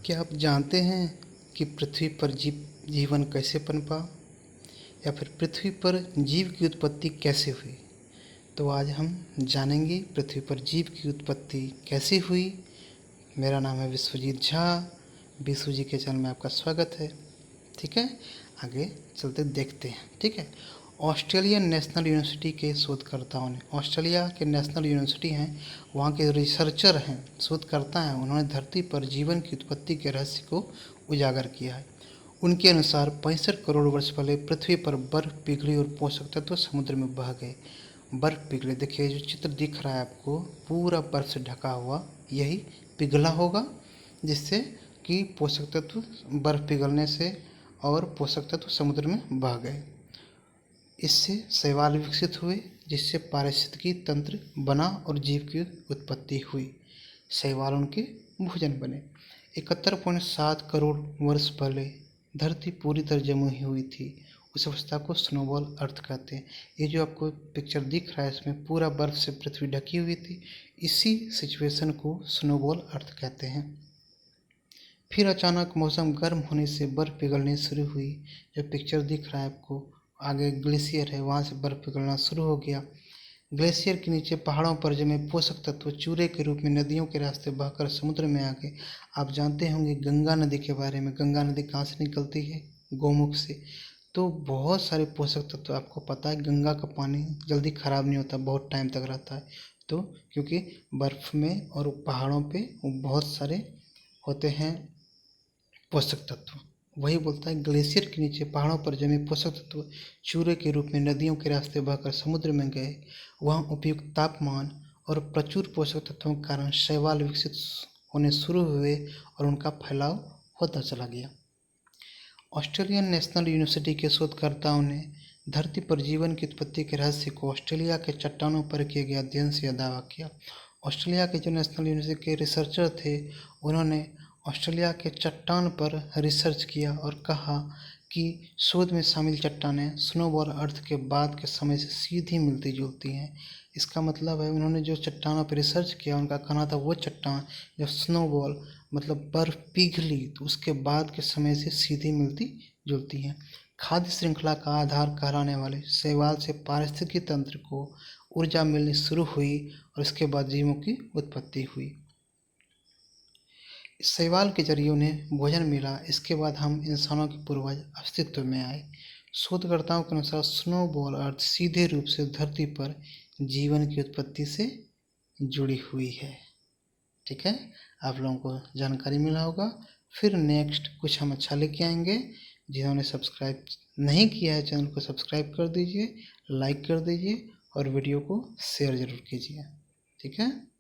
क्या आप जानते हैं कि पृथ्वी पर जीवन कैसे पनपा या फिर पृथ्वी पर जीव की उत्पत्ति कैसे हुई? तो आज हम जानेंगे पृथ्वी पर जीव की उत्पत्ति कैसे हुई। मेरा नाम है विश्वजीत झा। विश्व जी के चैनल में आपका स्वागत है। ठीक है, आगे चलते देखते हैं। ठीक है, ऑस्ट्रेलियन नेशनल यूनिवर्सिटी के शोधकर्ताओं ने, ऑस्ट्रेलिया के नेशनल यूनिवर्सिटी हैं, वहाँ के रिसर्चर हैं, शोधकर्ता हैं, उन्होंने धरती पर जीवन की उत्पत्ति के रहस्य को उजागर किया है। उनके अनुसार 65 करोड़ वर्ष पहले पृथ्वी पर बर्फ पिघली और पोषक तत्व समुद्र में बह गए। बर्फ पिघले, देखिए जो चित्र दिख रहा है आपको, पूरा बर्फ से ढका हुआ, यही पिघला होगा, जिससे कि पोषक तत्व बर्फ पिघलने से और पोषक तत्व समुद्र में बह गए। इससे शैवाल विकसित हुए, जिससे पारिस्थितिकी तंत्र बना और जीव की उत्पत्ति हुई। शैवाल उनके भोजन बने। 71.7 करोड़ वर्ष पहले धरती पूरी तरह जमी हुई थी। उस अवस्था को स्नोबॉल अर्थ कहते हैं। ये जो आपको पिक्चर दिख रहा है, इसमें पूरा बर्फ से पृथ्वी ढकी हुई थी। इसी सिचुएशन को स्नोबॉल अर्थ कहते हैं। फिर अचानक मौसम गर्म होने से बर्फ पिघलनी शुरू हुई। जो पिक्चर दिख रहा है आपको, आगे ग्लेशियर है, वहाँ से बर्फ पिघलना शुरू हो गया। ग्लेशियर के नीचे पहाड़ों पर जमे पोषक तत्व चूरे के रूप में नदियों के रास्ते बहकर समुद्र में आ गए। आप जानते होंगे गंगा नदी के बारे में। गंगा नदी कहाँ से निकलती है? गौमुख से। तो बहुत सारे पोषक तत्व आपको पता है, गंगा का पानी जल्दी ख़राब नहीं होता, बहुत टाइम तक रहता है। तो क्योंकि बर्फ़ में और पहाड़ों पे बहुत सारे होते हैं पोषक तत्व। वही बोलता है, ग्लेशियर के नीचे पहाड़ों पर जमे पोषक तत्व चूरे के रूप में नदियों के रास्ते बहकर समुद्र में गए। वहाँ उपयुक्त तापमान और प्रचुर पोषक तत्वों के कारण शैवाल विकसित होने शुरू हुए और उनका फैलाव होता चला गया। ऑस्ट्रेलियन नेशनल यूनिवर्सिटी के शोधकर्ताओं ने धरती पर जीवन की उत्पत्ति के रहस्य को ऑस्ट्रेलिया के चट्टानों पर किए गए अध्ययन से यह दावा किया। ऑस्ट्रेलिया के जो नेशनल यूनिवर्सिटी के रिसर्चर थे, उन्होंने ऑस्ट्रेलिया के चट्टान पर रिसर्च किया और कहा कि शोध में शामिल चट्टानें स्नोबॉल अर्थ के बाद के समय से सीधी मिलती जुलती हैं। इसका मतलब है, उन्होंने जो चट्टानों पर रिसर्च किया, उनका कहना था वो चट्टान जब स्नोबॉल मतलब बर्फ़ पिघली तो उसके बाद के समय से सीधी मिलती जुलती हैं। खाद्य श्रृंखला का आधार कहलाने वाले शैवाल से पारिस्थितिकी तंत्र को ऊर्जा मिलनी शुरू हुई और इसके बाद जीवों की उत्पत्ति हुई। शैवाल के जरिए उन्हें भोजन मिला। इसके बाद हम इंसानों के पूर्वज अस्तित्व में आए। शोधकर्ताओं के अनुसार स्नोबॉल अर्थ सीधे रूप से धरती पर जीवन की उत्पत्ति से जुड़ी हुई है। ठीक है, आप लोगों को जानकारी मिला होगा। फिर नेक्स्ट कुछ हम अच्छा लेके आएंगे। जिन्होंने सब्सक्राइब नहीं किया है चैनल को सब्सक्राइब कर दीजिए, लाइक कर दीजिए और वीडियो को शेयर ज़रूर कीजिए। ठीक है।